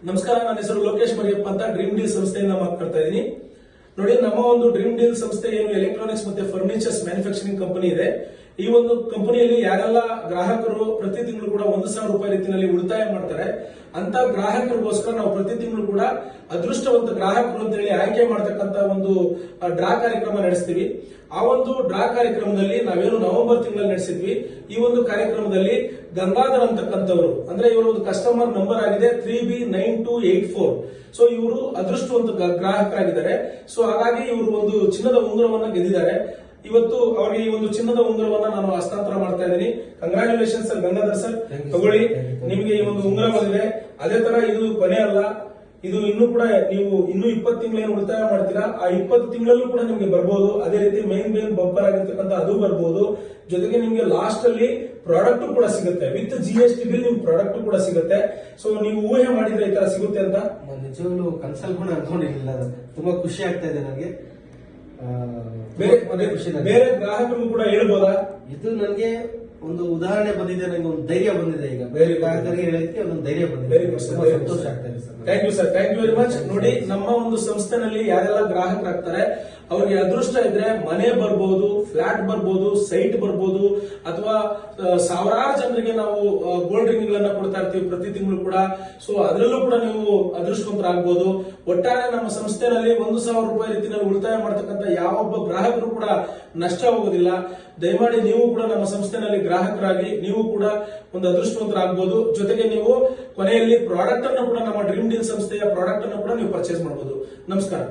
ನಮಸ್ಕಾರ, ನನ್ನ ಹೆಸರು ಲೋಕೇಶ್ ಮರಿಯಪ್ಪ ಅಂತ ಡ್ರೀಮ್ ಡೀಲ್ ಸಂಸ್ಥೆಯಿಂದ ಮಾತನಾಡ್ತಾ ಇದ್ದೀನಿ. ನೋಡಿ, ನಮ್ಮ ಒಂದು ಡ್ರೀಮ್ ಡೀಲ್ ಸಂಸ್ಥೆ ಏನು ಎಲೆಕ್ಟ್ರಾನಿಕ್ಸ್ ಮತ್ತೆ ಫರ್ನಿಚರ್ಸ್ ಮ್ಯಾನುಫ್ಯಾಕ್ಚರಿಂಗ್ ಕಂಪನಿ ಇದೆ. ಈ ಒಂದು ಕಂಪನಿಯಲ್ಲಿ ಯಾರೆಲ್ಲ ಗ್ರಾಹಕರು ಪ್ರತಿ ತಿಂಗಳು ಕೂಡ 1,000 ರೂಪಾಯಿ ರೀತಿಯಲ್ಲಿ ಉಳಿತಾಯ ಮಾಡ್ತಾರೆ, ಅಂತ ಗ್ರಾಹಕರಿಗೋಸ್ಕರ ನಾವು ಪ್ರತಿ ತಿಂಗಳು ಕೂಡ ಅದೃಷ್ಟವಂತ ಗ್ರಾಹಕರು ಅಂತ ಹೇಳಿ ಆಯ್ಕೆ ಮಾಡತಕ್ಕಂತ ಒಂದು ಡ್ರಾ ಕಾರ್ಯಕ್ರಮ ನಡೆಸ್ತೀವಿ. ಆ ಒಂದು ಡ್ರಾ ಕಾರ್ಯಕ್ರಮದಲ್ಲಿ ನಾವೇನು ನವೆಂಬರ್ ತಿಂಗಳಲ್ಲಿ ನಡೆಸಿದ್ವಿ, ಈ ಒಂದು ಕಾರ್ಯಕ್ರಮದಲ್ಲಿ ಗಂಗಾಧರ್ ಅಂತಕ್ಕಂಥವ್ರು, ಅಂದ್ರೆ ಇವರ ಒಂದು ಕಸ್ಟಮರ್ ನಂಬರ್ ಆಗಿದೆ 3B9284. ಸೊ ಇವರು ಅದೃಷ್ಟವಂತ ಗ್ರಾಹಕರಾಗಿದ್ದಾರೆ. ಸೊ ಹಾಗಾಗಿ ಇವರು ಒಂದು ಚಿನ್ನದ ಉಂಗುರವನ್ನ ಗೆದ್ದಿದ್ದಾರೆ. ಇವತ್ತು ಅವರಿಗೆ ಈ ಒಂದು ಚಿನ್ನದ ಉಂಗುರವನ್ನ ನಾನು ಹಸ್ತಾಂತರ ಮಾಡ್ತಾ ಇದ್ದೀನಿ. ಕಂಗ್ರಾಚುಲೇಷನ್ ಸರ್ ಗಂಗಾಧರ್ ಸರ್, ತಗೊಳ್ಳಿ, ನಿಮಗೆ ಈ ಒಂದು ಉಂಗುರ ಬಂದಿದೆ. ಅದೇ ತರ ಇದು ಕೊನೆ ಅಲ್ಲ, ಇದು ಇನ್ನೂ ಕೂಡ ನೀವು ಇನ್ನೂ 20 ತಿಂಗಳೇನು ಉಳಿತಾಯ ಮಾಡ್ತೀರಾ, ಆ 20 ತಿಂಗಳಲ್ಲೂ ಕೂಡ ನಿಮಗೆ ಬರ್ಬೋದು. ಅದೇ ರೀತಿ ಮೈನ್ ಬಂಪರ್ ಆಗಿರ್ತಕ್ಕಂಥ ಅದು ಬರ್ಬೋದು. ಜೊತೆಗೆ ನಿಮಗೆ ಲಾಸ್ಟ್ ಅಲ್ಲಿ ಪ್ರಾಡಕ್ಟ್ ಕೂಡ ಸಿಗುತ್ತೆ, ವಿತ್ GST ಬಿಲ್ ನಿಮ್ಗೆ ಪ್ರಾಡಕ್ಟ್ ಕೂಡ ಸಿಗುತ್ತೆ. ಸೊ ನೀವು ಊಹೆ ಮಾಡಿದ್ರೆ ಈ ತರ ಸಿಗುತ್ತೆ ಅಂತ ನಿಜವಾಗ್ಲೂ ಕನ್ಸಲ್ ಕೂಡ ಅನ್ಕೊಂಡಿರ್ಲಿಲ್ಲ. ತುಂಬಾ ಖುಷಿ ಆಗ್ತಾ ಇದೆ ನನಗೆ. ಬೇರೆ ಗ್ರಾಹಕರಿಗೂ ಕೂಡ ಹೇಳ್ಬೋದಾ? ಇದು ನನಗೆ ಒಂದು ಉದಾಹರಣೆ ಬಂದಿದೆ, ನನಗೆ ಒಂದು ಧೈರ್ಯ ಬಂದಿದೆ. ಈಗ ಬೇರೆ ಗ್ರಾಹಕರಿಗೆ ಹೇಳಕ್ಕೆ ಒಂದು ಧೈರ್ಯ ಬಂದಿದೆ. ಸಂತೋಷ ಆಗ್ತಾ ಇದೆ sir. Thank you sir, thank you very much. ನೋಡಿ, ನಮ್ಮ ಒಂದು ಸಂಸ್ಥೆನಲ್ಲಿ ಯಾರೆಲ್ಲ ಗ್ರಾಹಕರಾಗ್ತಾರೆ ಅವ್ರಿಗೆ ಅದೃಷ್ಟ ಇದ್ರೆ ಮನೆ ಬರ್ಬೋದು, ಫ್ಲಾಟ್ ಬರ್ಬೋದು, ಸೈಟ್ ಬರ್ಬೋದು, ಅಥವಾ ಸಾವಿರಾರು ಜನರಿಗೆ ನಾವು ಗೋಲ್ಡ್ ರಿಂಗ್ ಗಳನ್ನ ಕೊಡ್ತಾ ಇರ್ತೀವಿ ಪ್ರತಿ ತಿಂಗಳು ಕೂಡ. ಸೊ ಅದರಲ್ಲೂ ಕೂಡ ನೀವು ಅದೃಷ್ಟವಂತರಾಗಬಹುದು. ಒಟ್ಟಾರೆ ನಮ್ಮ ಸಂಸ್ಥೆನಲ್ಲಿ 1,000 ರೂಪಾಯಿ ರೀತಿಯಲ್ಲಿ ಉಳಿತಾಯ ಮಾಡತಕ್ಕಂಥ ಯಾವೊಬ್ಬ ಗ್ರಾಹಕರು ಕೂಡ ನಷ್ಟ ಹೋಗೋದಿಲ್ಲ. ದಯಮಾಡಿ ನೀವು ಕೂಡ ನಮ್ಮ ಸಂಸ್ಥೆನಲ್ಲಿ ಗ್ರಾಹಕರಾಗಿ ನೀವು ಕೂಡ ಒಂದು ಅದೃಷ್ಟವಂತರಾಗಬಹುದು. ಜೊತೆಗೆ ನೀವು ಕೊನೆಯಲ್ಲಿ ಪ್ರಾಡಕ್ಟ್ ಅನ್ನು ಕೂಡ ನಮ್ಮ ಡ್ರೀಮ್ ಡೀಲ್ ಸಂಸ್ಥೆಯ ಪ್ರಾಡಕ್ಟ್ ಅನ್ನು ಕೂಡ ನೀವು ಪರ್ಚೇಸ್ ಮಾಡಬಹುದು. ನಮಸ್ಕಾರ.